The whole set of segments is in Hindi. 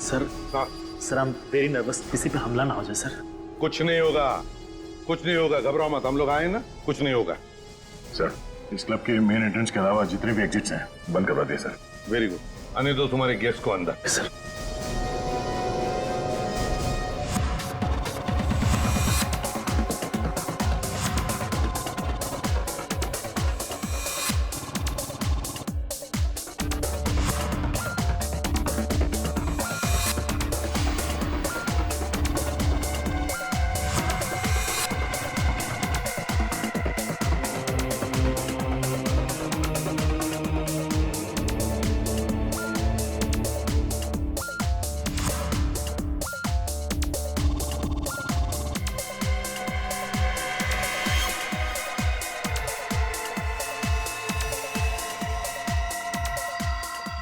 Sir sir I am very nervous, किसी पे हमला ना हो जाए सर। कुछ नहीं होगा, कुछ नहीं होगा, घबराओ मत, हम लोग आए ना, कुछ नहीं होगा। सर इस क्लब के मेन एंट्रेंस के अलावा जितने भी एग्जिट्स हैं बंद करवा दिए सर। वेरी गुड, आने दो तुम्हारे गेस्ट को अंदर। सर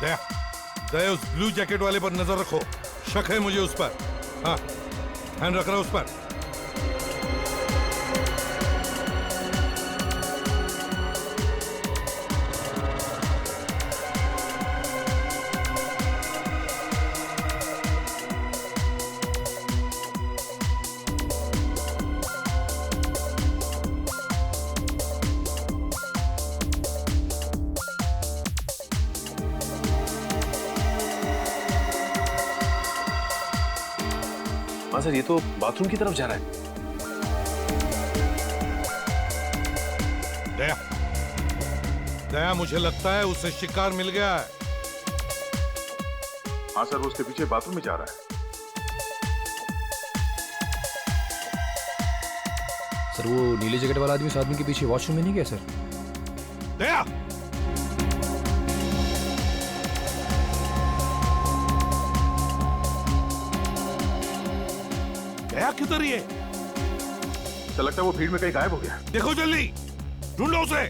दया, दया उस ब्लू जैकेट वाले पर नजर रखो, शक है मुझे उस पर। हाँ, ध्यान रख रहा उस पर। हाँ सर, ये तो बाथरूम की तरफ जा रहा है। दया, दया मुझे लगता है उसे शिकार मिल गया है। हाँ सर, वो उसके पीछे बाथरूम में जा रहा है। सर वो नीले जैकेट वाला आदमी उस आदमी के पीछे वॉशरूम में नहीं गया सर? दया, गया किधर ये? तो लगता है वो भीड़ में कहीं गायब हो गया। देखो जल्दी, ढूंढो उसे।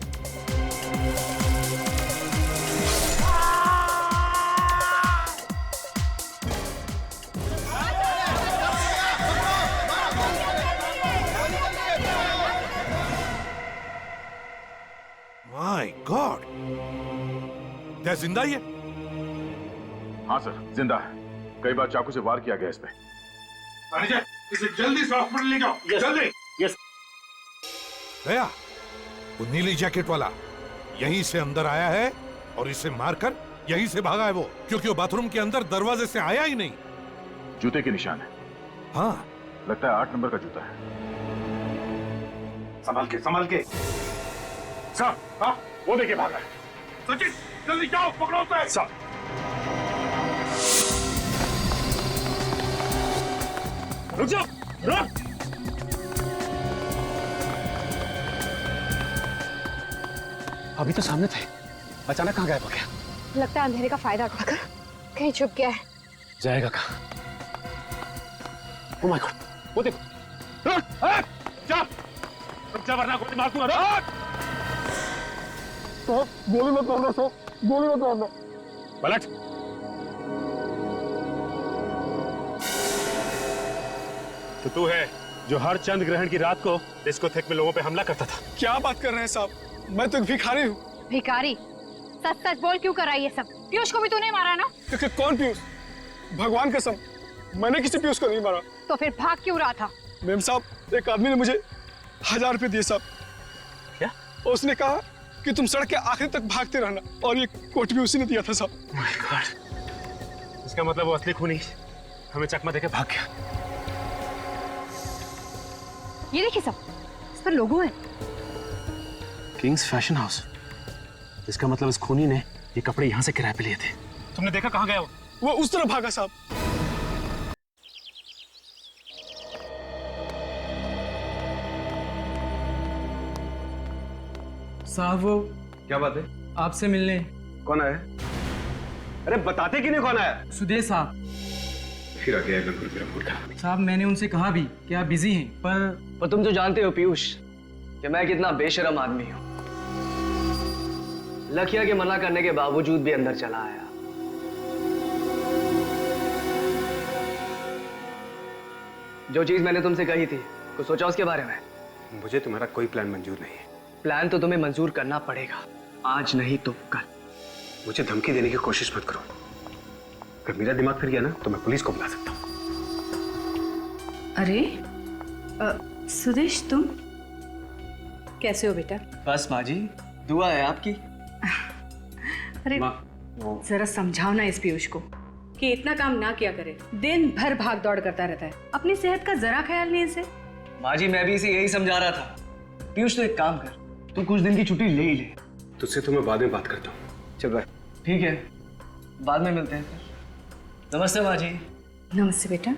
माय गॉड, क्या जिंदा ही है? हाँ सर, जिंदा है। कई बार चाकू से वार किया गया इस पे। इसे जल्दी से हॉस्पिटल ले जाओ, जल्दी। यस। दया, वो नीली जैकेट वाला यहीं से अंदर आया है और इसे मारकर यहीं से भागा है वो, क्योंकि वो बाथरूम के अंदर दरवाजे से आया ही नहीं। जूते के निशान है। हाँ, लगता है 8 नंबर का जूता है। संभाल के, संभाल के। साहब, हाँ, वो देखिए भागा है। सचिन, जल्दी जाओ, पकड़ो उसे। साहब, रुक जाओ, रुक। अभी तो सामने थे, अचानक कहाँ गायब हो गया? लगता है अंधेरे का फायदा उठाकर कहीं छुप गया है। जाएगा कहाँ? ओह माय गॉड, वो देखो। रुक, जा, रुक जा वरना गोली मार दूंगा। रुक। तो गोली मत मारना सर, गोली मत मारना। पलट। तो तू है जो हर चंद ग्रहण की रात को डिस्कोथेक में लोगों पे हमला करता था। क्या बात कर रहे हैं साहब, मैं तो एक भिखारी हूँ। भिखारी? सच सच बोल, क्यों करा ये सब? पीयूष को भी तूने मारा ना? क्योंकि कौन पीयूष? भगवान कसम, मैंने किसी पीयूष को नहीं मारा। तो फिर भाग क्यों रहा था? मेम साहब, एक आदमी ने मुझे 1000 रुपए दिए साहब। क्या? उसने कहा कि तुम सड़क के आखिर तक भागते रहना, और ये कोट भी उसी ने दिया था साहब। माय गॉड, इसका मतलब वो असली खूनी हमें चकमा देके भाग गया। ये देखिए सब, इस पर लोगो है। Kings fashion house. इसका मतलब इस खूनी ने ये कपड़े यहाँ से किराए पे लिए थे। तुमने देखा कहाँ गया वो उस तरफ भागा साहब। साहब वो क्या बात है? आपसे मिलने। कौन आया? अरे बताते कि नहीं कौन आया? सुदेश साहब। फिर आ गया बिल्कुल मेरा मूर्खा। साहब मैंने उनसे कहा भी कि आप बिजी हैं, पर तुम तो जानते हो पीयूष कि मैं कितना बेशरम आदमी हूं। लखिया के मना करने के बावजूद भी अंदर चला आया। जो चीज मैंने तुमसे कही थी, कुछ सोचा उसके बारे में? मुझे तुम्हारा कोई प्लान मंजूर नहीं है। प्लान तो तुम्हें मंजूर करना पड़ेगा, आज नहीं तो कल। मुझे धमकी देने की कोशिश मत करो। अगर मेरा दिमाग फिर गया ना तो मैं पुलिस को बुला सकता हूँ। अरे सुदेश, तुम कैसे हो बेटा? बस माँ जी, दुआ है आपकी। अरे जरा समझाओ ना इस पीयूष को कि इतना काम ना किया करे, दिन भर भाग दौड़ करता रहता है, अपनी सेहत का जरा ख्याल नहीं इसे। माँ जी, मैं भी इसे यही समझा रहा था। पीयूष, तो एक काम कर, तू कुछ दिन की छुट्टी ले ही ले। तुझसे तो मैं बाद में बात करता हूँ। चल बाय। ठीक है, बाद में मिलते हैं फिर। नमस्ते माँ जी। नमस्ते बेटा।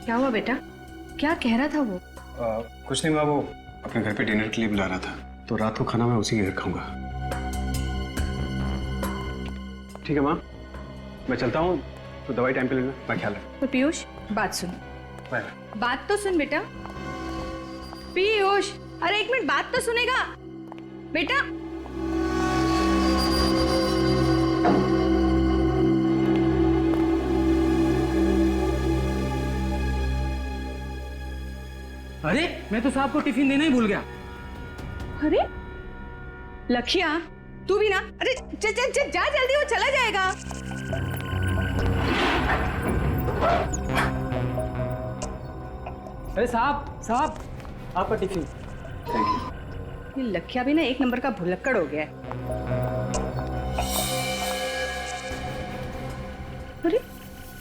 क्या हुआ बेटा? क्या कह रहा था वो? कुछ नहीं माँ, वो अपने घर पे डिनर के लिए बुला रहा था, तो रात को खाना मैं उसी के घर खाऊंगा। ठीक है माँ, मैं चलता हूँ, तो दवाई टाइम पे लेना, मैं ख्याल रखूँ। तो पीयूष, बात सुन। बाय। बात तो सुन बेटा। पीयूष, अरे एक मिनट, बात तो सुनेगा बेटा। अरे मैं तो साहब को टिफिन देना ही भूल गया। अरे लखिया, तू भी ना? अरे जा जल्दी, वो चला जाएगा। अरे साहब आपका टिफिन। ये लखिया भी ना एक नंबर का भुलक्कड़ हो गया है। अरे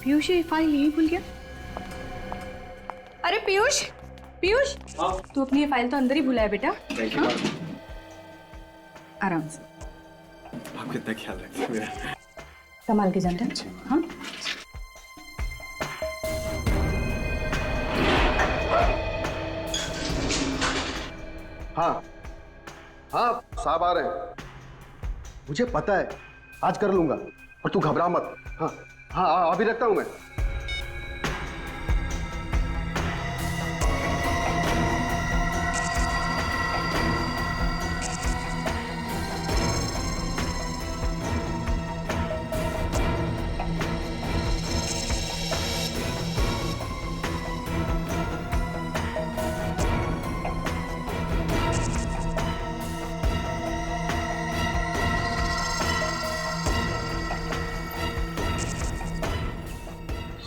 पीयूष ये फाइल यहीं भूल गया। अरे पीयूष, तू अपनी ये फाइल तो अंदर ही भूला है बेटा। Thank you. आराम से। आप कितना ख्याल रखते हैं मेरा। संभाल के जाना। हाँ हाँ हाँ, साहब आ रहे हैं। मुझे पता है, आज कर लूंगा, और तू घबरा मत। हाँ हाँ, अभी रखता हूं मैं।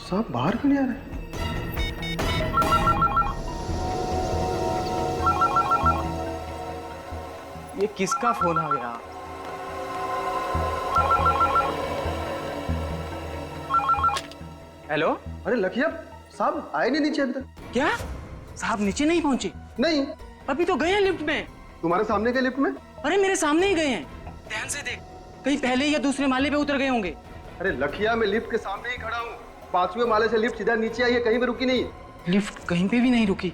साहब बाहर क्यों नहीं आ रहे? ये किसका फोन आ गया? हेलो। अरे लखिया, साहब आए नहीं नीचे अभी तक। क्या साहब नीचे नहीं पहुंचे? नहीं, अभी तो गए हैं लिफ्ट में। तुम्हारे सामने के लिफ्ट में? अरे मेरे सामने ही गए हैं। ध्यान से देख, कहीं पहले या दूसरे माले पे उतर गए होंगे। अरे लखिया, मैं लिफ्ट के सामने ही खड़ा हूँ। 5वें माले से लिफ्ट सीधा नीचे आई है, कहीं भी रुकी नहीं। लिफ्ट कहीं पे भी नहीं रुकी।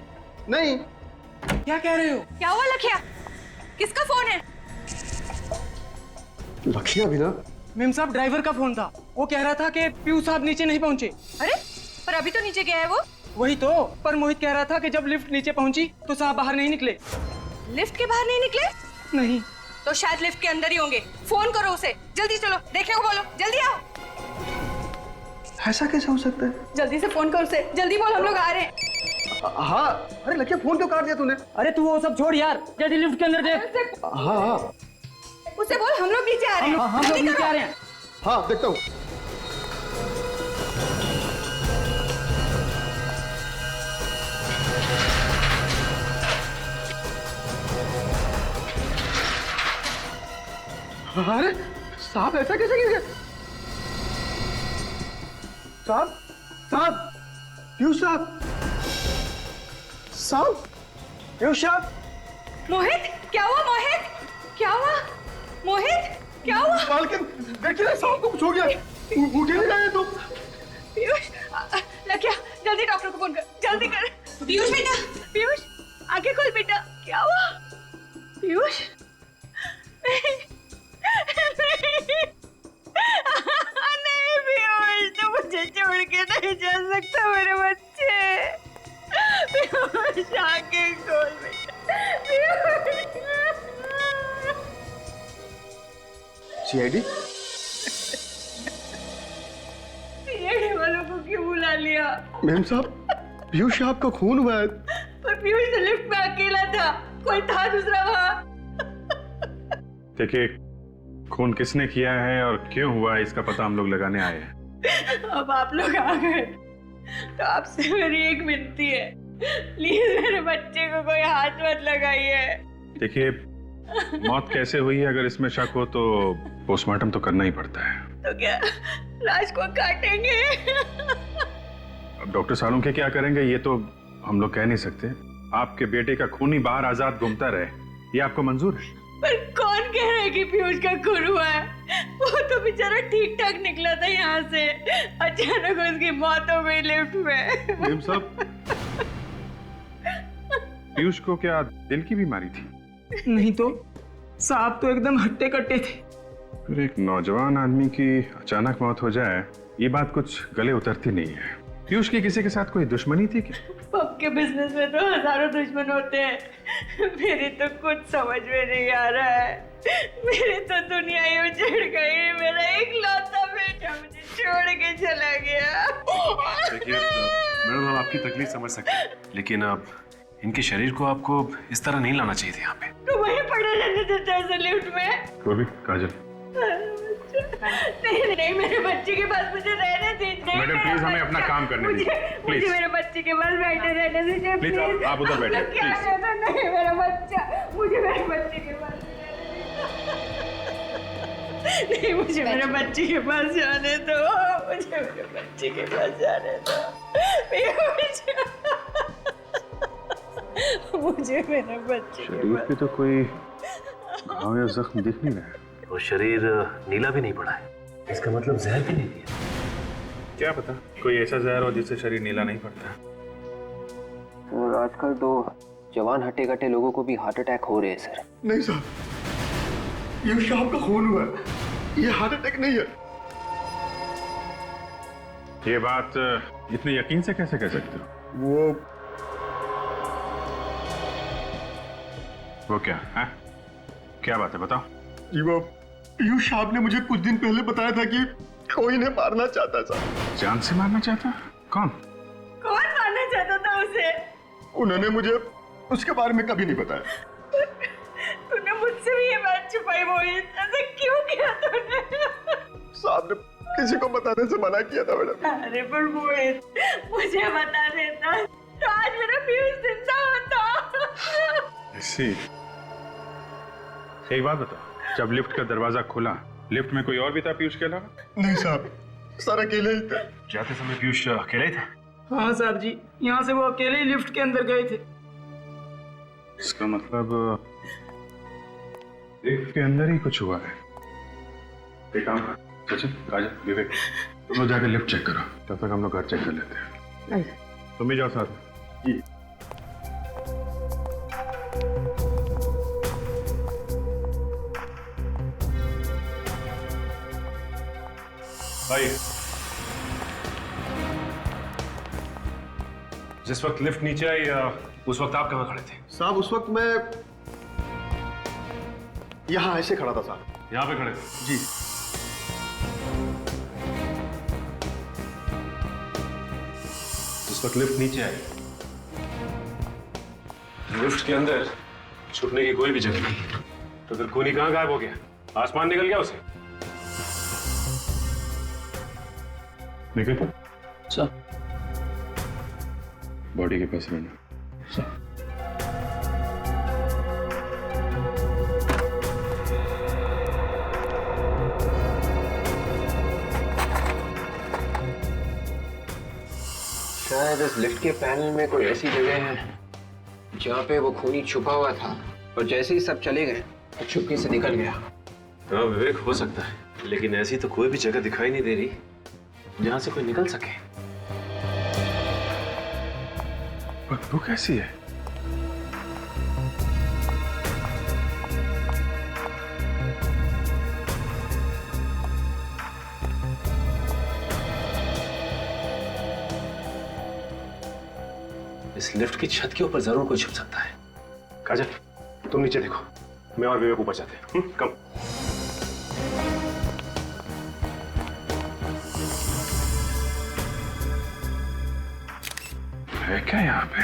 नहीं। क्या कह रहे हो? क्या हुआ लखिया? किसका फोन है? लखिया भी ना? मेम साहब, ड्राइवर का फोन था। वो कह रहा था कि पीयूष साहब नीचे नहीं पहुंचे। अरे पर अभी तो नीचे गया है वो। वही तो, पर मोहित कह रहा था कि जब लिफ्ट नीचे पहुंची तो साहब बाहर नहीं निकले। लिफ्ट के बाहर नहीं निकले? नहीं। तो शायद लिफ्ट के अंदर ही होंगे। फोन करो उसे, जल्दी चलो, देखने को बोलो, जल्दी आओ। ऐसा कैसे हो सकता है? जल्दी से फोन करो उसे, जल्दी बोल, हम लोग आ रहे हैं। हाँ। अरे लखिया, फोन क्यों काट दिया तूने? अरे तू वो सब छोड़ यार, जल्दी लिफ्ट के अंदर देख। हाँ हाँ उसे बोल हम लोग नीचे आ रहे हैं। हम लोग नीचे आ रहे हैं। हाँ, देखता हूँ। अरे साहब, ऐसा कैसे गिर गए? साहब, पीयूष साहब, पीयूष साहब। मोहित, क्या हुआ मोहित? क्या हुआ मोहित? क्या हुआ? मालकिन, देखिए ना, साहब को कुछ हो गया। उठे नहीं रहे तुम। पीयूष, लखिया जल्दी डॉक्टर को फोन कर, जल्दी कर। पीयूष बेटा, पीयूष आंखें खोल बेटा। क्या हुआ पीयूष? नहीं पीयूष, तो मुझे छोड़ के नहीं जा सकता मेरे बच्चे। पीयूष आंखें खोल बेटा। सीआईडी? सीआईडी वालों को क्यों बुला लिया? मैम साहब, पीयूष साहब का खून हुआ है। पर पीयूष तो लिफ्ट में अकेला था, कोई था दूसरा वहाँ? देखिए, खून किसने किया है और क्यों हुआ है इसका पता हम लोग लगाने आए हैं। अब आप लोग आ गए तो आपसे मेरी एक विनती है, प्लीज मेरे बच्चे को कोई हाथ मत लगाइए। देखिए, मौत कैसे हुई है अगर इसमें शक हो तो पोस्टमार्टम तो करना ही पड़ता है। तो क्या लाश को काटेंगे? अब डॉक्टर सालुंखे क्या करेंगे ये तो हम लोग कह नहीं सकते। आपके बेटे का खून ही बाहर आजाद घूमता रहे, ये आपको मंजूर है? पर कौन कह रहा है कि पीयूष का खून हुआ है? वो तो बेचारा ठीक ठाक निकला था यहाँ से, अचानक उसकी मौत हो गई लिफ्ट में। मेम साहब, पीयूष को क्या दिल की बीमारी थी? नहीं तो साहब तो एकदम हट्टे कट्टे थे। फिर एक नौजवान आदमी की अचानक मौत हो जाए ये बात कुछ गले उतरती नहीं है। पीयूष की किसी के साथ कोई दुश्मनी थी क्या? पब के बिजनेस में तो हजारों दुश्मन होते हैं, मेरी तो कुछ समझ में नहीं आ रहा है। मेरी तो दुनिया ही उजड़ गई, मेरा इकलौता बेटा मुझे छोड़ के चला गया। देखिए मैडम, हम आपकी तकलीफ समझ सकते हैं, लेकिन अब इनके शरीर को आपको इस तरह नहीं लाना चाहिए था यहाँ पे। तो वहीं पड़े रहने देता है लिफ्ट में। तो भी काजल, नहीं नहीं, मेरे बच्चे के पास मुझे रहने दीजिए। मैडम प्लीज हमें अपना काम करने दीजिए, मुझे प्लीज मेरे बच्चे के पास बैठे रहने दीजिए प्लीज। आप उधर बैठिए प्लीज। नहीं, मेरा बच्चा, मुझे मेरे बच्चे के पास नहीं, मुझे मेरे बच्चे के पास जाने दो, मुझे मेरे बच्चे के पास जाने दो, मुझे मेरे बच्चे शरीर पे तो कोई घाव या जख्म दिख नहीं रहा है और शरीर नीला भी नहीं पड़ा है, इसका मतलब जहर भी नहीं दिया। क्या पता कोई ऐसा जहर हो जिससे शरीर नीला नहीं पड़ता। और आजकल तो जवान हट्टे कट्टे लोगों को भी हार्ट अटैक हो रहे हैं सर। नहीं साहब, ये शाम का खून हुआ है, ये हार्ट अटैक नहीं है। ये बात इतने यकीन से कैसे कह सकते हो? वो क्या है? क्या बात है बताओ। जी वो पीयूष साहब ने मुझे कुछ दिन पहले बताया था कि कोई इन्हें मारना चाहता था। जान से मारना चाहता? कौन मारना चाहता था उसे? उन्होंने मुझे उसके बारे में कभी नहीं बताया। तूने मुझसे भी ये बात छुपाई मोहित, ऐसा क्यों किया तूने? साहब ने किसी को बताने से मना किया था मैडम। अरे पर मोहित, मुझे बता देता तो आज मेरा पीयूष जिंदा होता। ऐसी एक बात बताओ, जब लिफ्ट का दरवाजा खुला लिफ्ट में कोई और भी था पीयूष के अलावा? नहीं साहब, सर अकेले ही थे। जाते समय पीयूष अकेले ही था? हाँ साहब जी, यहाँ से वो अकेले ही लिफ्ट के अंदर गए थे। इसका मतलब लिफ्ट के अंदर ही कुछ हुआ है। एक काम कर सचिन, काजल, विवेक, तुम लोग जाकर लिफ्ट चेक करो, तब तक हम लोग घर चेक कर लेते हैं। तुम भी जाओ साथ में। जी। भाई, जिस वक्त लिफ्ट नीचे आई उस वक्त आप कहाँ खड़े थे? साहब उस वक्त मैं यहाँ ऐसे खड़ा था साहब। यहाँ पे खड़े थे? जी। जिस वक्त लिफ्ट नीचे आई, लिफ्ट के अंदर छुपने की कोई भी जगह नहीं, तो फिर खूनी कहाँ गायब हो गया? आसमान निकल गया उसे? निकल सर, बॉडी के पास रहना सर। शायद इस लिफ्ट के पैनल में कोई ऐसी जगह है जहाँ पे वो खूनी छुपा हुआ था और जैसे ही सब चले गए तो चुपके से निकल गया। हाँ विवेक, हो सकता है, लेकिन ऐसी तो कोई भी जगह दिखाई नहीं दे रही जहां से कोई निकल सके। बदबू कैसी है? इस लिफ्ट की छत के ऊपर जरूर कोई छुप सकता है। काजल, तुम नीचे देखो, मैं और विवेक ऊपर जाते हैं। कम। है क्या यहाँ पे?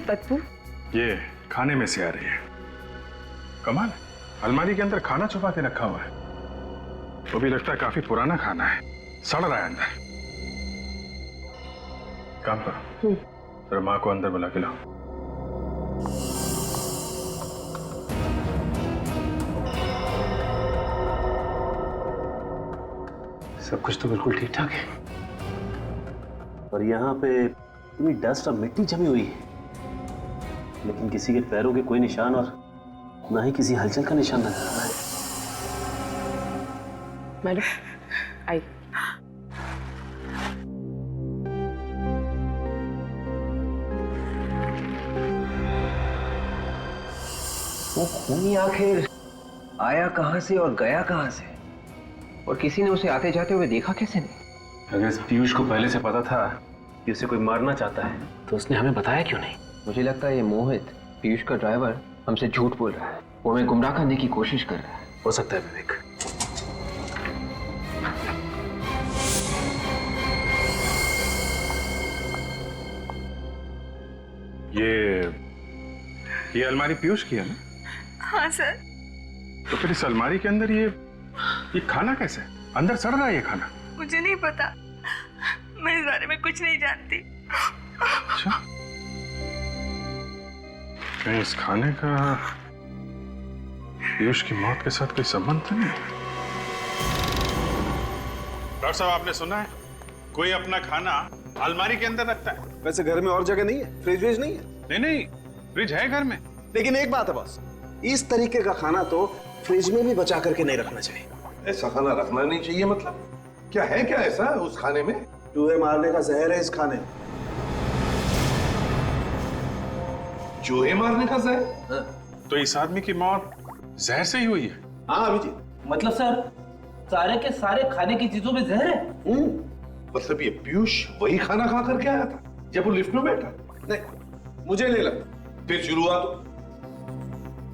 बदबू? ये खाने में से आ रही है। कमाल, अलमारी के अंदर खाना छुपा के रखा हुआ है। वो भी लगता है काफी पुराना खाना है, सड़ रहा है अंदर। काम करो, जरा माँ को अंदर बुला के लाओ। सब कुछ तो बिल्कुल ठीक ठाक है, और यहाँ पे इतनी डस्ट और मिट्टी जमी हुई है, लेकिन किसी के पैरों के कोई निशान और ना ही किसी हलचल का निशान नजर आ रहा है। मैडम, आई। वो खूनी आखिर आया कहां से और गया कहां से, और किसी ने उसे आते जाते हुए देखा कैसे नहीं? अगर इस पीयूष को पहले से पता था कि उसे कोई मारना चाहता है, तो उसने हमें बताया क्यों नहीं? मुझे लगता है ये मोहित, पीयूष का ड्राइवर, हमसे झूठ बोल रहा है। वो हमें गुमराह करने की कोशिश कर रहा है। हो सकता है विवेक। ये अलमारी पीयूष की है ना? हाँ सर। तो फिर इस अलमारी के अंदर ये खाना कैसे है? अंदर सड़ रहा है ये खाना। मुझे नहीं पता, मैं इस बारे में कुछ नहीं जानती। अच्छा, कहीं इस खाने का पीयूष की मौत के साथ कोई संबंध तो नहीं? डॉक्टर साहब, आपने सुना है कोई अपना खाना अलमारी के अंदर रखता है? वैसे घर में और जगह नहीं है, फ्रिज व्रिज नहीं है? नहीं, फ्रिज है घर में। लेकिन एक बात है बॉस, इस तरीके का खाना तो फ्रिज में भी बचा करके नहीं रखना चाहिए। ऐसा खाना रखना नहीं चाहिए मतलब? क्या है क्या ऐसा उस खाने में? चूहे मारने का जहर है इस खाने में। चूहे मारने का जहर? तो इस आदमी की मौत जहर से ही हुई है? हाँ अभिजीत। मतलब सर, सारे के सारे खाने की चीजों में जहर है? मतलब ये पीयूष वही खाना खा करके आया था जब वो लिफ्ट में बैठा? नहीं, मुझे नहीं लगता। फिर शुरुआत,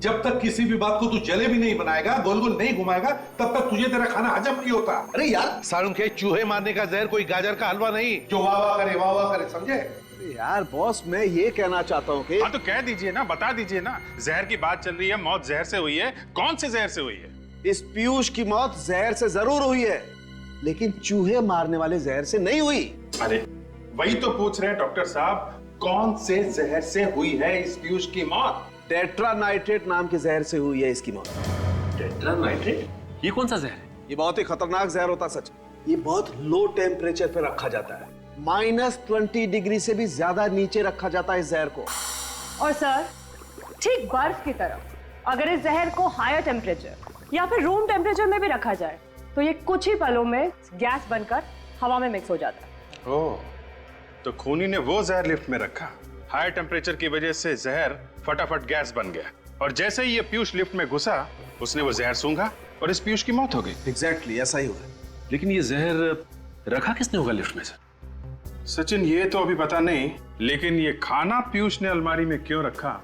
जब तक किसी भी बात को तू जलेबी नहीं बनाएगा, गोल गोल नहीं घुमाएगा, तब तक तुझे तेरा खाना हजम नहीं होता। अरे यार, सारुण के चूहे मारने का जहर कोई गाजर का हलवा नहीं जो वाह वाह करे, समझे? यार बॉस, मैं ये कहना चाहता हूँ कि हाँ तो कह दीजिए ना, बता दीजिए ना। जहर की बात चल रही है, मौत जहर से हुई है। कौन से जहर से हुई है? इस पीयूष की मौत जहर से जरूर हुई है, लेकिन चूहे मारने वाले जहर से नहीं हुई। अरे वही तो पूछ रहे हैं डॉक्टर साहब, कौन से जहर से हुई है इस पीयूष की मौत? टेट्रानाइट्रेट नाम के जहर से हुई है इसकी मौत। टेट्रानाइट्रेट? ये कौन सा जहर है? ये बहुत ही खतरनाक जहर होता है सच। ये बहुत लो टेम्परेचर पे रखा जाता है, -20 डिग्री से भी ज्यादा नीचे रखा जाता है इस जहर को। और सर, ठीक बर्फ की तरह अगर इस जहर को हायर टेम्परेचर या फिर रूम टेम्परेचर में भी रखा जाए तो ये कुछ ही पलों में गैस बनकर हवा में मिक्स हो जाता है। ओह, तो खूनी ने वो जहर लिफ्ट में रखा, हाई टेम्परेचर की वजह से जहर फटाफट गैस बन गया, और जैसे ही ये पीयूष लिफ्ट में घुसा, उसने वो जहर सूंघा और इस पीयूष की मौत हो गई। एग्जैक्टली ऐसा ही हुआ। लेकिन ये जहर रखा किसने होगा लिफ्ट में? सचिन, ये तो अभी पता नहीं, लेकिन ये खाना पीयूष ने अलमारी में क्यों रखा,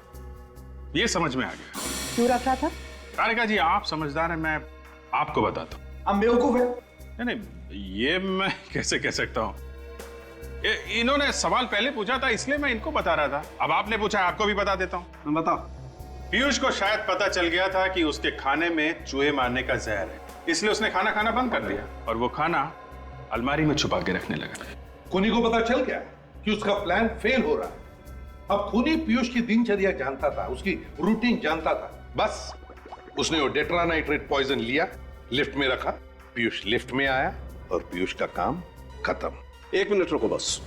ये समझ में आ गया। क्यों रखा था? तारिका जी, आप समझदार हैं, मैं आपको बताता हूँ। हम बेवकूफ है? नहीं, ये मैं कैसे कह सकता हूँ? इन्होंने सवाल पहले पूछा था, इसलिए मैं इनको बता रहा था। अब आपने पूछा, आपको भी बता देता हूँ। बताओ। पीयूष को शायद पता चल गया था कि उसके खाने में चूहे मारने का जहर है, इसलिए उसने खाना खाना बंद कर दिया और वो खाना अलमारी में छुपा के रखने लगा। खूनी को पता चल गया कि उसका प्लान फेल हो रहा है। अब खूनी पीयूष की दिनचर्या जानता था, उसकी रूटीन जानता था। बस उसने वो टेट्रानाइट्रेट पॉइजन लिया, लिफ्ट में रखा, पीयूष लिफ्ट में आया और पीयूष का काम खत्म। 1 मिनट रुको बस,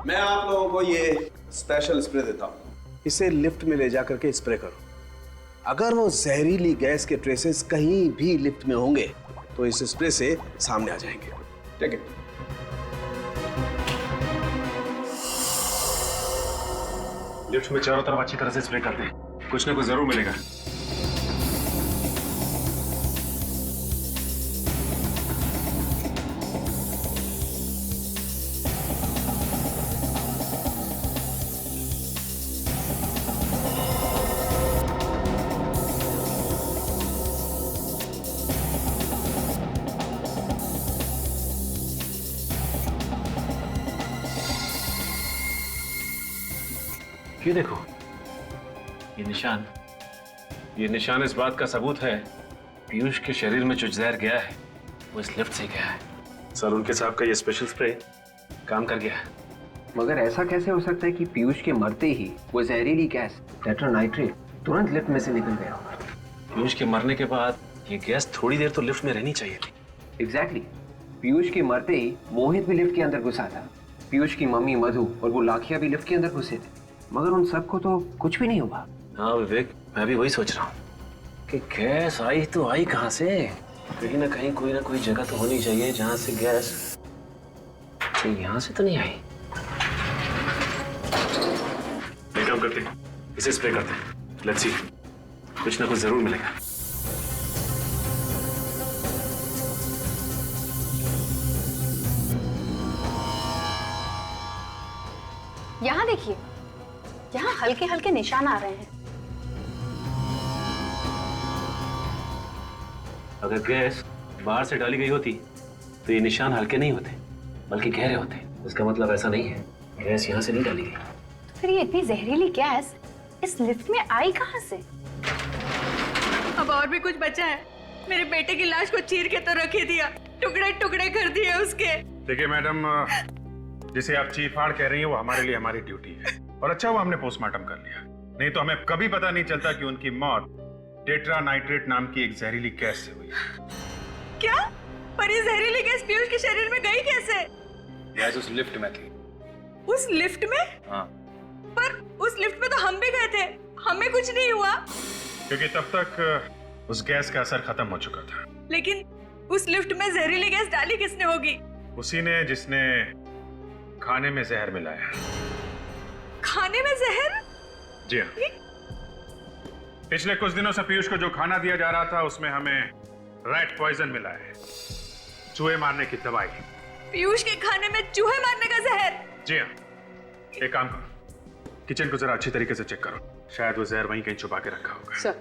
मैं आप लोगों को ये स्पेशल स्प्रे देता हूं। इसे लिफ्ट में ले जाकर के स्प्रे करो। अगर वो जहरीली गैस के ट्रेसेस कहीं भी लिफ्ट में होंगे तो इस स्प्रे से सामने आ जाएंगे। ठीक है? लिफ्ट में चारों तरफ अच्छी तरह से स्प्रे कर दे, कुछ ना कुछ जरूर मिलेगा। ये देखो, ये निशान इस बात का सबूत है पीयूष के शरीर में जो जहर गया है वो इस लिफ्ट से गया है। सलून के साहब का ये स्पेशल स्प्रे काम कर गया है। मगर ऐसा कैसे हो सकता है कि पीयूष के मरते ही वो जहरीली गैस टेट्रानाइट्रेट तुरंत लिफ्ट में से निकल गया होगा? पीयूष के मरने के बाद ये गैस थोड़ी देर तो लिफ्ट में रहनी चाहिए थी। एग्जैक्टली। पीयूष के मरते ही मोहित भी लिफ्ट के अंदर घुसा था, पीयूष की मम्मी मधु और वो लाखिया भी लिफ्ट के अंदर घुसे थे, मगर उन सबको तो कुछ भी नहीं हुआ। हाँ विवेक, मैं भी वही सोच रहा हूँ कि गैस आई तो आई कहाँ से? कहीं ना कहीं कोई ना कोई जगह तो होनी चाहिए जहाँ से गैस, यहाँ से तो नहीं आई। एक काम करते हैं, इसे स्प्रे करते हैं। लेट्स सी, कुछ ना कुछ जरूर मिलेगा। यहाँ देखिए, यहाँ हल्के हल्के निशान आ रहे हैं। अगर गैस बाहर से डाली गई होती तो ये निशान हल्के नहीं होते बल्कि गहरे होते। इसका मतलब ऐसा नहीं है गैस यहाँ से नहीं डाली गई। तो फिर ये इतनी जहरीली गैस इस लिफ्ट में आई कहाँ से? अब और भी कुछ बचा है। मेरे बेटे की लाश को चीर के तो रख ही दिया, टुकड़े टुकड़े कर दिए उसके। देखिए मैडम, जिसे आप चीरफाड़ कह रही हैं वो हमारे लिए हमारी ड्यूटी है, और अच्छा हुआ हमने पोस्टमार्टम कर लिया, नहीं तो हमें कभी पता नहीं चलता कि उनकी मौत टेट्रानाइट्रेट नाम की एक जहरीली गैस से हुई। क्या? पर ये जहरीली गैस पीयूष के शरीर में गई कैसे? गैस उस लिफ्ट में थी। उस लिफ्ट में? हाँ। पर उस लिफ्ट में तो हम भी गए थे, हमें कुछ नहीं हुआ। क्योंकि तब तक उस गैस का असर खत्म हो चुका था। लेकिन उस लिफ्ट में जहरीली गैस डाली किसने होगी? उसी ने जिसने खाने में जहर मिलाया। खाने में जहर? जी हाँ। पिछले कुछ दिनों से पीयूष को जो खाना दिया जा रहा था उसमें हमें रैट पॉइजन मिला है, चूहे मारने की दवाई। पीयूष के खाने में चूहे मारने का जहर? जी हाँ। एक काम करो, किचन को जरा अच्छी तरीके से चेक करो, शायद वो जहर वहीं कहीं छुपा के रखा होगा। सर।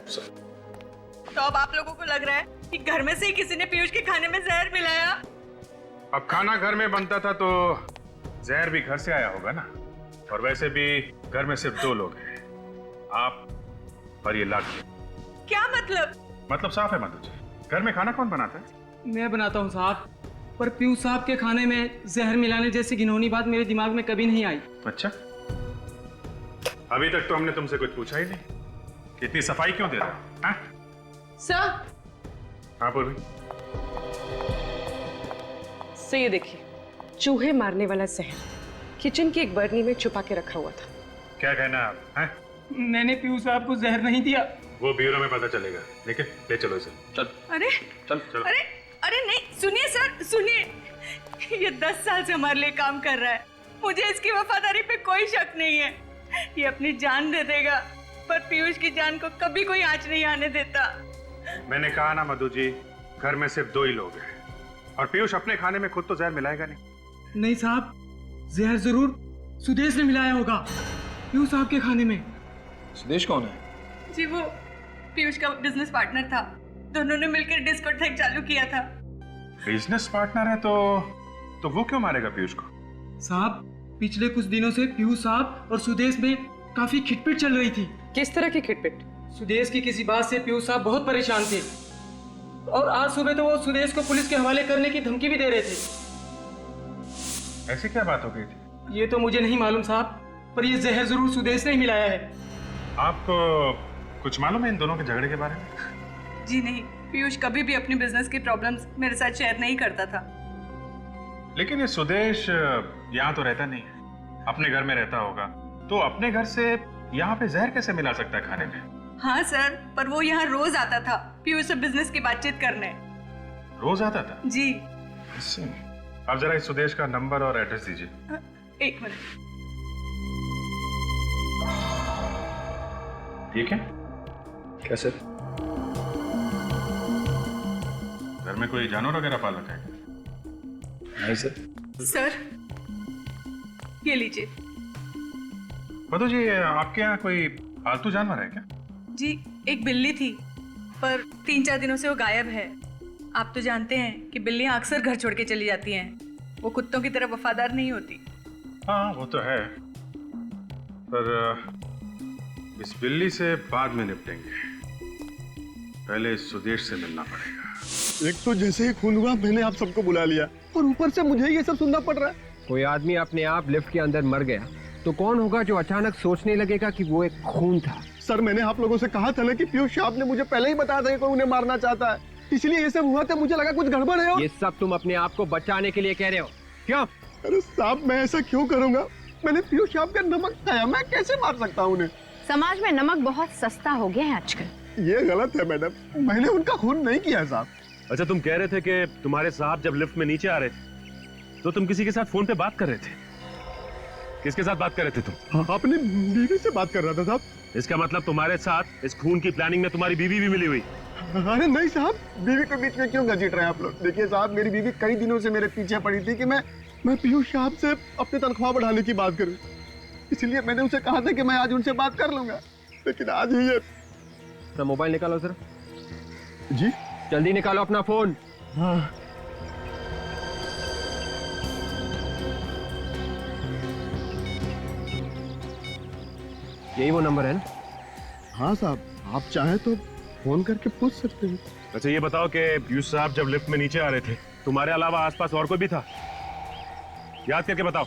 तो अब आप लोगों को लग रहा है कि घर में से ही किसी ने पीयूष के खाने में जहर मिलाया? अब खाना घर में बनता था तो जहर भी घर से आया होगा ना, और वैसे भी घर में सिर्फ 2 लोग हैं, आप और ये लाखिया। क्या मतलब? मतलब साफ है मधु जी, घर में खाना कौन बनाता है? मैं बनाता हूँ साहब, पर पीयूष साहब के खाने में जहर मिलाने जैसी घिनौनी बात मेरे दिमाग में कभी नहीं आई। अच्छा, अभी तक तो हमने तुमसे कुछ पूछा ही नहीं, इतनी सफाई क्यों दे रहे हो? सर। हाँ पूर्वी। सर ये देखिए, चूहे मारने वाला जहर किचन की एक बर्नी में छुपा के रखा हुआ था। क्या कहना है आप? मैंने पीयूष साहब को जहर नहीं दिया। वो ब्यूरो में पता चलेगा, लेकिन ले चलो इसे। चल। अरे चल चलो। अरे नहीं, सुनिए सर, सुनिए, ये 10 साल से हमारे लिए काम कर रहा है, मुझे इसकी वफादारी पे कोई शक नहीं है। ये अपनी जान दे देगा, पर पीयूष की जान को कभी कोई आंच नहीं आने देता। मैंने कहा ना मधु जी, घर में सिर्फ 2 ही लोग हैं, और पीयूष अपने खाने में खुद तो जहर मिलाएगा नहीं। नहीं साहब, जहर जरूर सुदेश ने मिलाया होगा पीयूष साहब के खाने में। सुदेश कौन है? जी वो पीयूष का बिजनेस पार्टनर था, दोनों ने मिलकर डिस्कोथेक चालू किया था। बिजनेस पार्टनर है तो वो क्यों मारेगा पीयूष को? साहब, पिछले कुछ दिनों से पीयूष साहब और सुदेश में काफी खिटपिट चल रही थी। किस तरह की खिटपिट? सुदेश की किसी बात से पीयूष साहब बहुत परेशान थे, और आज सुबह तो वो सुदेश को पुलिस के हवाले करने की धमकी भी दे रहे थे। ऐसी क्या बात हो गई थी? ये तो मुझे नहीं मालूम साहब, पर ये जहर जरूर सुदेश ने ही मिलाया है। आपको कुछ मालूम है इन दोनों के झगड़े के बारे में? जी नहीं, पीयूष कभी भी अपनी बिजनेस की प्रॉब्लम्स मेरे साथ शेयर नहीं करता था। लेकिन ये सुदेश यहाँ तो रहता नहीं है, अपने घर में रहता होगा, तो अपने घर से यहाँ पे जहर कैसे मिला सकता है खाने में? हाँ सर, पर वो यहाँ रोज आता था पीयूष से बिजनेस की बातचीत करने। रोज आता था? जी। आप जरा इस सुदेश का नंबर और एड्रेस दीजिए। 1 मिनट। ठीक है। क्या सर? घर में कोई जानवर वगैरह पाल रखा है? नहीं सर। सर ये लीजिए। मधु जी, आपके यहाँ कोई पालतू जानवर है क्या? जी एक बिल्ली थी, पर 3-4 दिनों से वो गायब है। आप तो जानते हैं कि बिल्लियां अक्सर घर छोड़ के चली जाती हैं, वो कुत्तों की तरह वफादार नहीं होती। हाँ वो तो है, पर इस बिल्ली से बाद में निपटेंगे, पहले सुदेश से मिलना पड़ेगा। एक तो जैसे ही खून हुआ मैंने आप सबको बुला लिया और ऊपर से मुझे ये सब सुनना पड़ रहा है। कोई आदमी अपने आप लिफ्ट के अंदर मर गया तो कौन होगा जो अचानक सोचने लगेगा कि वो एक खून था? सर मैंने आप लोगों से कहा था ना कि पीयूष साहब ने मुझे पहले ही बताया था कि कोई उन्हें मारना चाहता है, इसलिए ये सब हुआ था। मुझे लगा कुछ गड़बड़ है। ये सब तुम अपने आप को बचाने के लिए कह रहे हो क्यों? अरे साहब मैं ऐसा क्यों करूंगा? मैंने पीयूष साहब का नमक खाया, मैं कैसे मार सकता हूँ उन्हें? समाज में नमक बहुत सस्ता हो गया है आजकल। ये गलत है मैडम, मैंने उनका खून नहीं किया साहब। अच्छा तुम कह रहे थे कि तुम्हारे साहब जब लिफ्ट में नीचे आ रहे थे तो तुम किसी के साथ फोन पे बात कर रहे थे। किसके साथ बात कर रहे थे तुम? अपनी बीवी से बात कर रहा था साहब। इसका मतलब तुम्हारे साथ इस खून की प्लानिंग में तुम्हारी बीवी भी मिली हुई? अरे नहीं साहब, बीवी के बीच में क्यों घसीट रहे हैं आप लोग? देखिए साहब, मेरी बीवी कई दिनों से मेरे पीछे पड़ी थी कि मैं पीयूष साहब से अपनी तनख्वाह बढ़ाने की बात करूं, इसलिए मैंने उनसे कहा था कि मैं आज उनसे बात कर लूंगा, लेकिन आज ही ये। मोबाइल निकालो सर। जी जल्दी निकालो अपना फोन। हाँ यही वो नंबर है ना? हाँ साहब, आप चाहे तो फोन करके पूछ सकते हैं। अच्छा ये बताओ कि पीयूष साहब जब लिफ्ट में नीचे आ रहे थे तुम्हारे अलावा आसपास और कोई भी था? याद करके बताओ।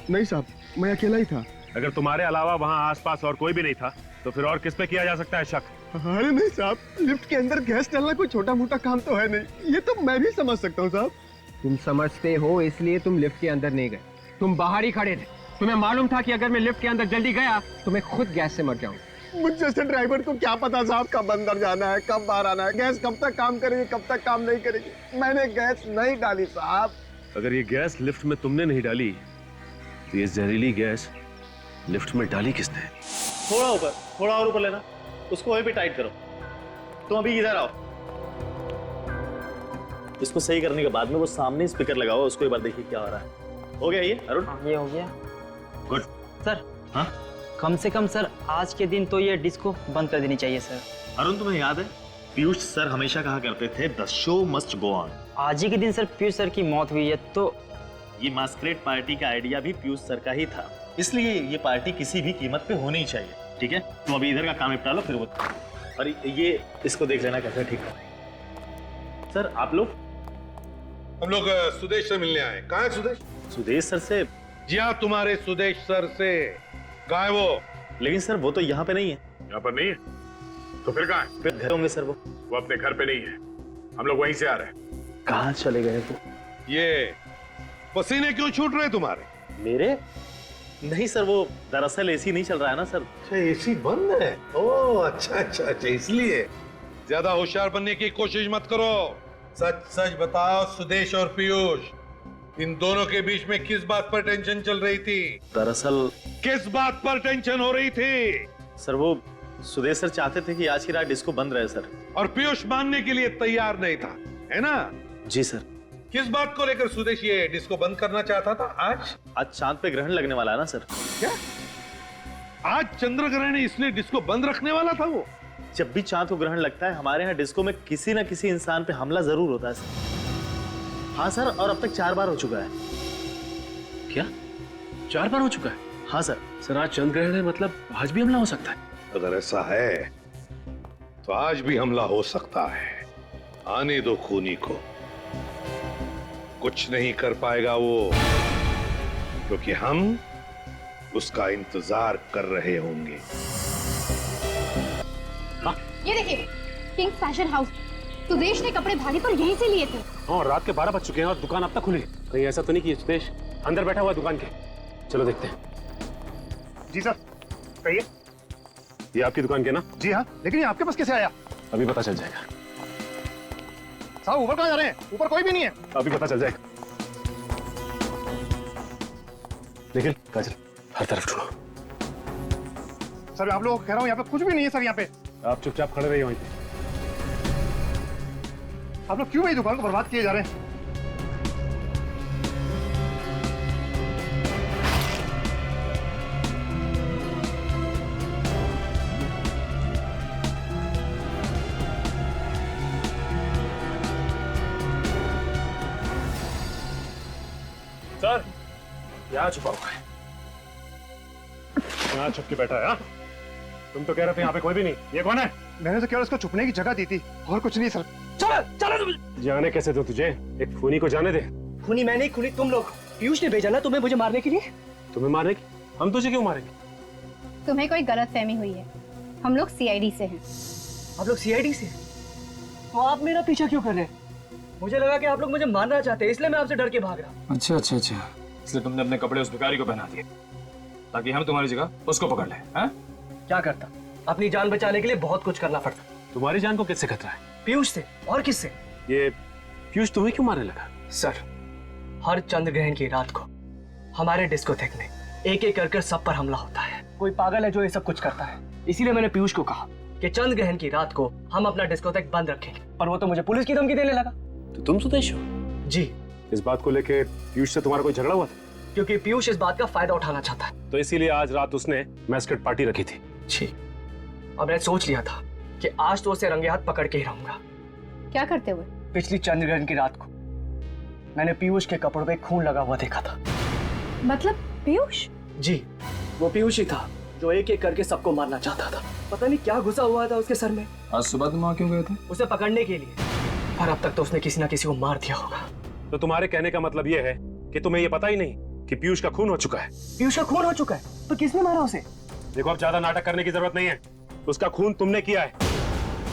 नहीं साहब, मैं अकेला ही था। अगर तुम्हारे अलावा वहाँ आसपास और कोई भी नहीं था तो फिर और किस पे किया जा सकता है शक? अरे नहीं साहब, लिफ्ट के अंदर गैस डालना कोई छोटा मोटा काम तो है नहीं, ये तो मैं भी समझ सकता हूँ साहब। तुम समझते हो इसलिए तुम लिफ्ट के अंदर नहीं गए, तुम बाहर ही खड़े थे। तुम्हें मालूम था कि अगर मैं लिफ्ट के अंदर जल्दी गया तो मैं खुद गैस से मर जाऊंगा। मुझ जैसे ड्राइवर को क्या पता साहब कब अंदर जाना है, कब बाहर आना है, गैस कब तक काम करेगी, कब तक काम नहीं करेगी। मैंने गैस नहीं डाली साहब। अगर ये गैस लिफ्ट में तुमने नहीं डाली तो ये जहरीली गैस लिफ्ट में डाली किसने? थोड़ा ऊपर, थोड़ा और ऊपर लेना, उसको वहीं पे टाइट करो। तुम अभी इधर आओ, इसको सही करने के बाद में वो सामने स्पीकर लगा हुआ, उसको एक बार देखिए क्या हो रहा है। हो गया ये अरुण? ये हो गया। गुड सर हाँ कम से कम सर आज के दिन तो ये डिस्को बंद कर देनी चाहिए सर। अरुण तुम्हें याद है पीयूष सर हमेशा कहा करते थे the show must go on. आज ही के दिन सर पीयूष सर की मौत हुई है तो ये मास्करेड पार्टी का आइडिया भी पीयूष सर का ही था, इसलिए ये पार्टी किसी भी कीमत पे होनी चाहिए। ठीक है, तुम अभी इधर का काम निपटा लो, फिर वो और ये इसको देख लेना कैसे ठीक है। सर आप लोग? हम लोग सुदेश से मिलने आए। कहाँ है सुदेश? सुदेश सर से? जी हाँ, तुम्हारे सुदेश सर से। कहाँ है वो? लेकिन सर वो तो यहाँ पे नहीं है। यहाँ पर नहीं है तो फिर कहाँ है? फिर घर होंगे सर। वो अपने घर पे नहीं है, हम लोग वहीं से आ रहे हैं। कहाँ चले गए वो? ये पसीने क्यों छूट रहे तुम्हारे? मेरे? नहीं सर, वो दरअसल एसी नहीं चल रहा है ना सर। अच्छा एसी बंद है? ओह अच्छा अच्छा अच्छा, इसलिए। ज्यादा होशियार बनने की कोशिश मत करो, सच सच बताओ सुदेश और पीयूष, इन दोनों के बीच में किस बात पर टेंशन चल रही थी? दरअसल किस बात पर टेंशन हो रही थी? सर वो सुदेश सर चाहते थे कि आज की रात डिस्को बंद रहे सर। और पीयूष मानने के लिए तैयार नहीं था, है ना? जी सर। किस बात को लेकर सुदेश ये डिस्को बंद करना चाहता था? आज चांद पे ग्रहण लगने वाला है ना सर। क्या आज चंद्र ग्रहण है इसलिए डिस्को बंद रखने वाला था वो? जब भी चांद को ग्रहण लगता है हमारे यहाँ डिस्को में किसी न किसी इंसान पे हमला जरूर होता है सर। हाँ सर, और अब तक 4 बार हो चुका है। क्या 4 बार हो चुका है? हाँ सर। सर आज चंद्र ग्रहण है, मतलब आज भी हमला हो सकता है? अगर ऐसा है तो आज भी हमला हो सकता है। आने दो खूनी को, कुछ नहीं कर पाएगा वो, क्योंकि हम उसका इंतजार कर रहे होंगे। ये देखिए, किंग फैशन हाउस। सुदेश ने कपड़े भारी पर यहीं से लिए थे। हाँ, रात के 12 बज चुके हैं और दुकान अब तक खुली। कहीं ऐसा तो नहीं कि सुदेश अंदर बैठा हुआ है दुकान के? चलो देखते हैं। जी सर कहिए। ये आपकी दुकान के ना? जी हाँ, लेकिन ये आपके पास कैसे आया? अभी पता चल जाएगा। साहब ऊपर कहाँ जा रहे हैं? ऊपर कोई भी नहीं है। अभी पता चल जाएगा। लेकिन काजल हर तरफ ढूंढो। सर आप लोग कह रहा हूँ यहाँ पे कुछ भी नहीं है सर। यहाँ पे आप चुपचाप खड़े रहिए वहीं पे। आप लोग क्यों मेरी दुकान को बर्बाद किए जा रहे हैं? सर यहाँ छुपा हुआ है, यहाँ छुप के बैठा है। हाँ तुम तो कह रहे थे यहाँ पे कोई भी नहीं, ये कौन है? मैंने तो केवल उसको छुपने की जगह दी थी और कुछ नहीं सर। चलो तुम। जाने कैसे दो तुझे? एक खूनी को जाने दे। खूनी मैं नहीं, खूनी तुम लोग। पीयूष ने भेजा ना तुम्हें मुझे मारने के लिए। तुम्हें मारने की? हम तुझे क्यों मारेंगे? तुम्हें कोई गलतफहमी हुई है, हम लोग सीआईडी से हैं। आप लोग सीआईडी से? तो आप मेरा पीछा क्यों कर रहे हैं? मुझे लगा कि आप लोग मुझे मारना चाहते हैं, इसलिए मैं आपसे डर के भाग रहा हूँ। अच्छा, इसलिए तुमने अपने कपड़े उस भिखारी को पहना दिए ताकि हम तुम्हारी जगह उसको पकड़ लें, हैं? क्या करता? अपनी जान बचाने के लिए बहुत कुछ करना पड़ता। तुम्हारी जान को किससे खतरा है? पीयूष से। और किससे? ये पीयूष तुम्हें क्यों मारने लगा? सर, हर चंद्र ग्रहण की रात को हमारे डिस्कोथेक में एक एक कर सब पर हमला होता है। कोई पागल है जो ये सब कुछ करता है। इसीलिए मैंने पीयूष को कहा कि चंद्र ग्रहण की रात को हम अपना डिस्कोथेक बंद रखेंगे, पर वो तो मुझे पुलिस की धमकी देने लगा। तो तुम सुदेश हो? जी। इस बात को लेके पीयूष से तुम्हारा कोई झगड़ा हुआ था? क्योंकि पीयूष इस बात का फायदा उठाना चाहता है, तो इसीलिए आज रात उसने मैस्कट पार्टी रखी थी। जी। अब मैंने सोच लिया था कि आज तो उसे रंगे हाथ पकड़ के ही रहूंगा। क्या करते हुए? पिछली चंद्र ग्रहण की रात को मैंने पीयूष के कपड़ों पे खून लगा हुआ देखा था। मतलब पीयूष? जी, वो पीयूष ही था जो एक एक करके सबको मारना चाहता था। पता नहीं क्या घुसा हुआ था उसके सर में। आज सुबह तुम वहां क्यों गए थे? उसे पकड़ने के लिए, पर अब तक तो उसने किसी ना किसी को मार दिया होगा। तो तुम्हारे कहने का मतलब ये है कि तुम्हें ये पता ही नहीं कि पीयूष का खून हो चुका है? पीयूष का खून हो चुका है? तो किसने मारा उसे? देखो, अब ज्यादा नाटक करने की जरूरत नहीं है। उसका खून तुमने किया है,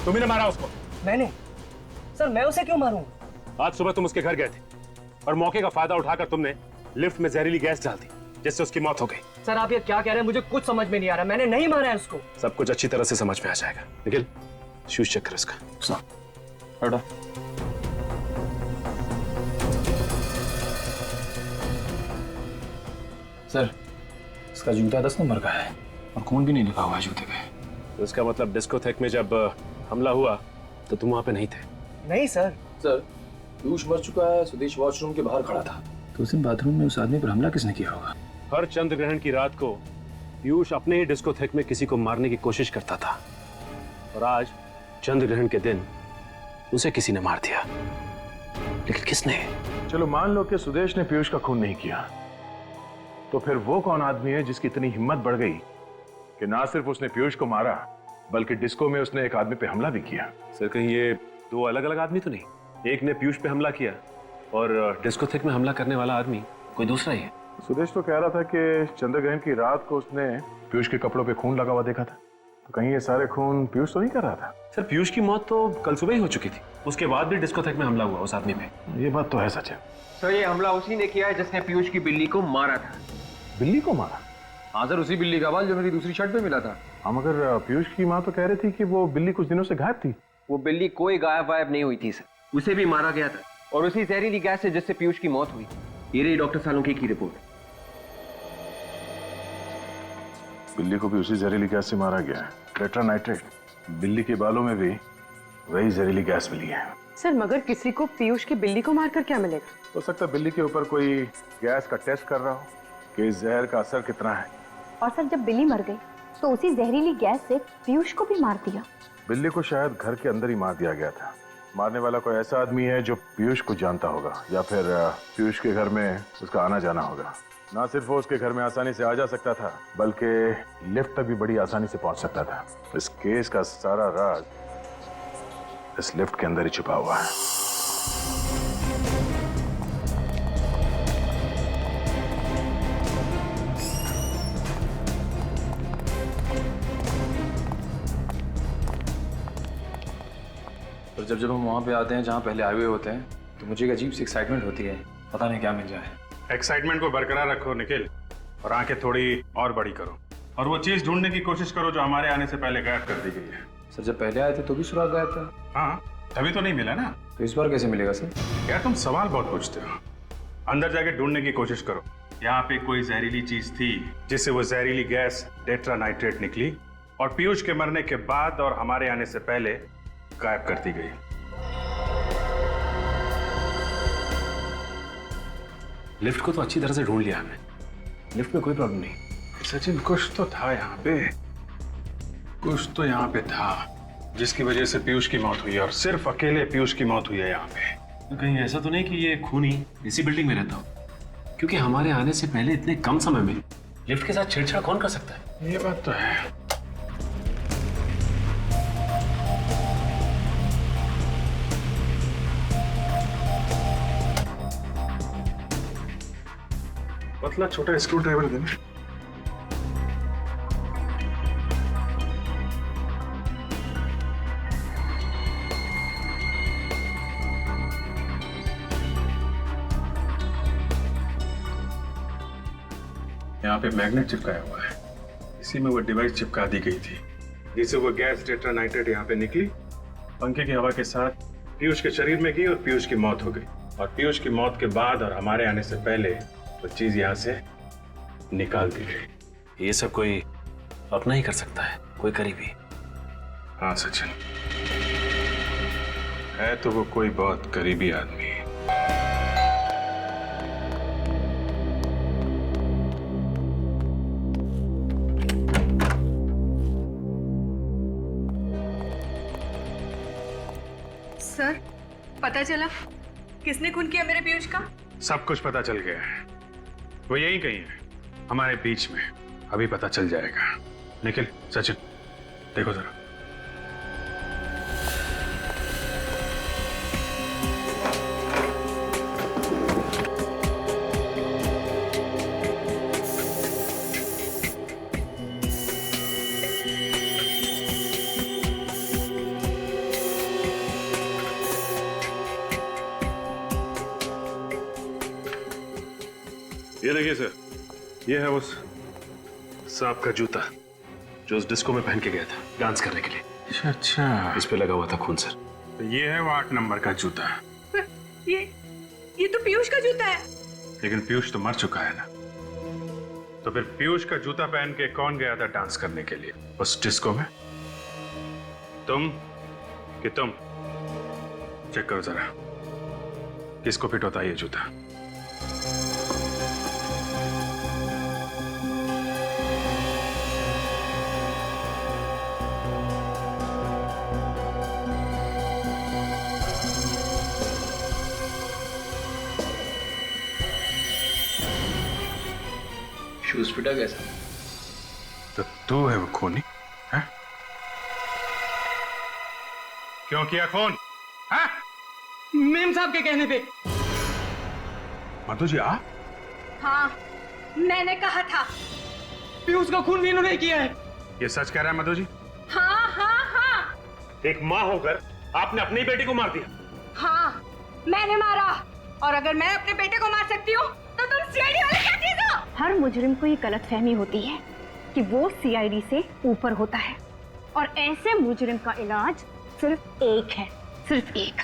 तुम्ही ने मारा उसको। मैंने? सर, मैं उसे क्यों मारूंगा? आज सुबह तुम उसके घर गए थे और मौके का फायदा उठाकर तुमने लिफ्ट में जहरीली गैस डाल दी, जिससे उसकी मौत हो गई। सर, आप ये क्या कह रहे हैं? मुझे कुछ समझ में नहीं आ रहा। मैंने नहीं मारा है उसको। सब कुछ अच्छी तरह से समझ में आ जाएगा। निखिल, शूज चेक कर इसका। हटा। सर, इसका जूता 10 नंबर का है और खून भी नहीं लिखा हुआ है जूते पे। तो इसका मतलब डिस्कोथेक में जब हमला हुआ तो तुम वहां पे नहीं थे? नहीं सर। सर, पीयूष मर चुका है, सुदेश वॉशरूम के बाहर खड़ा था, तो उस दिन बाथरूम में उस आदमी पर हमला किसने किया होगा? हर चंद्र ग्रहण की रात को पीयूष अपने ही डिस्कोथेक में किसी को मारने की कोशिश करता था, और आज चंद्र ग्रहण के दिन उसे किसी ने मार दिया। लेकिन किसने? चलो मान लो कि सुदेश ने पीयूष का खून नहीं किया, तो फिर वो कौन आदमी है जिसकी इतनी हिम्मत बढ़ गई कि ना सिर्फ उसने पीयूष को मारा बल्कि डिस्को में उसने एक आदमी पे हमला भी किया? सर, कहीं ये दो अलग अलग आदमी तो नहीं? एक ने पीयूष पे हमला किया और डिस्कोथेक में हमला करने वाला आदमी कोई दूसरा ही है। सुदेश तो कह रहा था कि चंद्र ग्रहण की रात को उसने पीयूष के कपड़ों पे खून लगा हुआ देखा था, तो कहीं ये सारे खून पीयूष तो नहीं कर रहा था? सर, पीयूष की मौत तो कल सुबह ही हो चुकी थी, उसके बाद भी डिस्कोथेक में हमला हुआ उस आदमी पे। ये बात तो है सच है। सर, ये हमला उसी ने किया है जिसने पीयूष की बिल्ली को मारा था। बिल्ली को मारा? हाँ सर, उसी बिल्ली का बाल जो मेरी दूसरी शर्ट पे मिला था। हाँ, मगर पीयूष की माँ तो कह रही थी कि वो बिल्ली कुछ दिनों से गायब थी। वो बिल्ली कोई गायब वायब नहीं हुई थी सर, उसे भी मारा गया था, और उसी जहरीली गैस से जिससे पीयूष की मौत हुई। ये रही डॉक्टर सालुंके की रिपोर्ट। बिल्ली को भी उसी जहरीली गैस से मारा गया है, टेट्रा नाइट्रेट। बिल्ली के बालों में भी वही जहरीली गैस मिली है। सर, मगर किसी को पीयूष की बिल्ली को मारकर क्या मिलेगा? हो सकता है बिल्ली के ऊपर कोई गैस का टेस्ट कर रहा हो कि इस जहर का असर कितना है। और सर, जब बिल्ली मर गई तो उसी जहरीली गैस से पीयूष को भी मार दिया। बिल्ली को शायद घर के अंदर ही मार दिया गया था। मारने वाला कोई ऐसा आदमी है जो पीयूष को जानता होगा, या फिर पीयूष के घर में उसका आना जाना होगा। ना सिर्फ वो उसके घर में आसानी से आ जा सकता था, बल्कि लिफ्ट तक भी बड़ी आसानी से पहुंच सकता था। इस केस का सारा राज इस लिफ्ट के अंदर ही छुपा हुआ है। और जब हम वहाँ पे आते हैं जहाँ पहले आए हुए होते हैं, तो मुझे एक अजीब सी एक्साइटमेंट होती है, पता नहीं क्या मिल जाए। एक्साइटमेंट को बरकरार रखो निखिल, और आंखें थोड़ी और बड़ी करो, और वो चीज ढूंढने की कोशिश करो जो हमारे आने से पहले गायब कर दी गई है। सर, जब पहले आए थे तो भी सुराग गायब था। हाँ, तभी तो नहीं मिला ना। तो इस बार कैसे मिलेगा सर? यार, तुम सवाल बहुत पूछते हो। अंदर जाके ढूंढने की कोशिश करो। यहाँ पे कोई जहरीली चीज थी जिससे वो जहरीली गैस टेट्रा नाइट्रेट निकली, और पीयूष के मरने के बाद और हमारे आने से पहले गायब कर दी गई। लिफ्ट को तो अच्छी तरह से ढूंढ लिया हमने, लिफ्ट में कोई प्रॉब्लम नहीं। सचिन, कुछ तो था यहाँ पे, कुछ तो यहाँ पे था जिसकी वजह से पीयूष की मौत हुई है, और सिर्फ अकेले पीयूष की मौत हुई है यहाँ पे। तो कहीं ऐसा तो नहीं कि ये खूनी इसी बिल्डिंग में रहता हो? क्योंकि हमारे आने से पहले इतने कम समय में लिफ्ट के साथ छेड़छाड़ कौन कर सकता है? ये बात तो है। पतला छोटा स्क्रू ड्राइवर देना। यहाँ पे मैग्नेट चिपकाया हुआ है, इसी में वो डिवाइस चिपका दी गई थी जिससे वो गैस टेट्रा नाइट्रेट यहाँ पे निकली, पंखे की हवा के साथ पीयूष के शरीर में गई और पीयूष की मौत हो गई। और पीयूष की मौत के बाद और हमारे आने से पहले वो चीज यहाँ से निकाल दी गई। ये सब कोई अपना ही कर सकता है, कोई करीबी? हाँ सचिन, है तो वो कोई बहुत करीबी आदमी है। सर, पता चला किसने खून किया मेरे पीयूष का? सब कुछ पता चल गया है, वो यही कहीं है हमारे बीच में, अभी पता चल जाएगा। निखिल, सचिन, देखो जरा। ये देखिए सर, ये है उस सांप का जूता जो उस डिस्को में पहन के गया था डांस करने के लिए। अच्छा, इस पे लगा हुआ था खून सर। तो ये है वो 8 नंबर का जूता। ये तो पीयूष का जूता है। लेकिन पीयूष तो मर चुका है ना, तो फिर पीयूष का जूता पहन के कौन गया था डांस करने के लिए उस डिस्को में? तुम कि तुम? चेक करो जरा किसको फिट होता है ये जूता। शूज फिटा कैसा? तो तू है वो खूनी, है? क्यों किया खून? है? मेम साहब के कहने पे। मधु जी आ? हाँ, मैंने कहा था। पीयूष का खून भी इन्होंने किया है। ये सच कह रहा है मधु जी? हाँ हाँ हाँ। एक माँ होकर आपने अपनी बेटी को मार दिया? हाँ, मैंने मारा। और अगर मैं अपने बेटे को मार सकती हूँ तो तुम सीआईडी वाले क्या चीज हो? हर मुजरिम को ये गलतफहमी होती है कि वो सीआईडी से ऊपर होता है, और ऐसे मुजरिम का इलाज सिर्फ एक है, सिर्फ एक।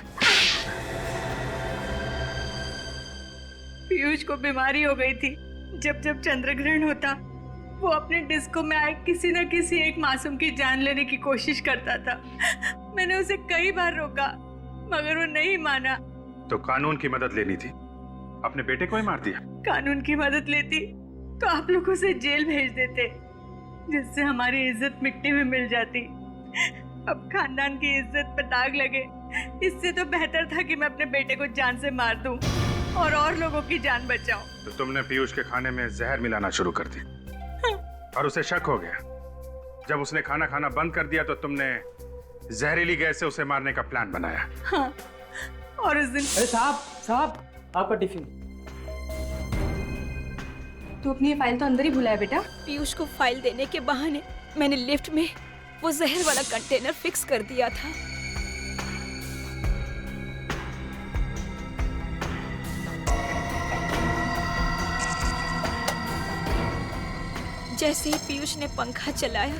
पीयूष को बीमारी हो गई थी। जब जब चंद्रग्रहण होता वो अपने डिस्को में आए किसी न किसी एक मासूम की जान लेने की कोशिश करता था। मैंने उसे कई बार रोका मगर वो नहीं माना। तो कानून की मदद लेनी थी, अपने बेटे को ही मार दिया। कानून की मदद लेती तो आप लोग उसे जेल भेज देते, जिससे हमारी इज्जत मिट्टी में मिल जाती। अब खानदान की इज्जत पर दाग लगे, इससे तो बेहतर था कि मैं अपने बेटे को जान से मार दूं और लोगों की जान बचाऊं। तो तुमने पीयूष के खाने में जहर मिलाना शुरू कर दी और उसे शक हो गया। जब उसने खाना खाना बंद कर दिया तो तुमने जहरीली गैस से उसे मारने का प्लान बनाया। हाँ, और उस दिन। अरे साहब आपका टिफिन। तू अपनी ये फाइल तो अंदर ही भुलाया बेटा। पीयूष को फाइल देने के बहाने मैंने लिफ्ट में वो जहर वाला कंटेनर फिक्स कर दिया था। जैसे ही पीयूष ने पंखा चलाया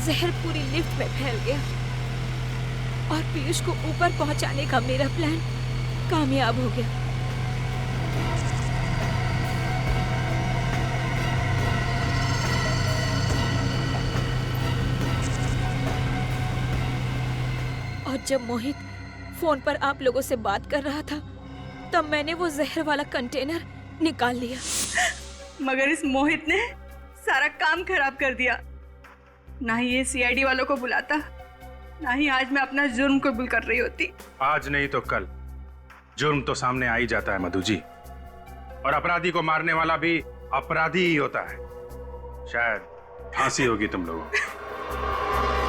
जहर पूरी लिफ्ट में फैल गया और पीयूष को ऊपर पहुंचाने का मेरा प्लान कामयाब हो गया। और जब मोहित फोन पर आप लोगों से बात कर रहा था तब मैंने वो जहर वाला कंटेनर निकाल लिया। मगर इस मोहित ने सारा काम खराब कर दिया। ना ही ये सीआईडी वालों को बुलाता, ना ही आज मैं अपना जुर्म कबूल कर रही होती। आज नहीं तो कल जुर्म तो सामने आ ही जाता है मधु जी, और अपराधी को मारने वाला भी अपराधी ही होता है। शायद फांसी होगी तुम लोगों को।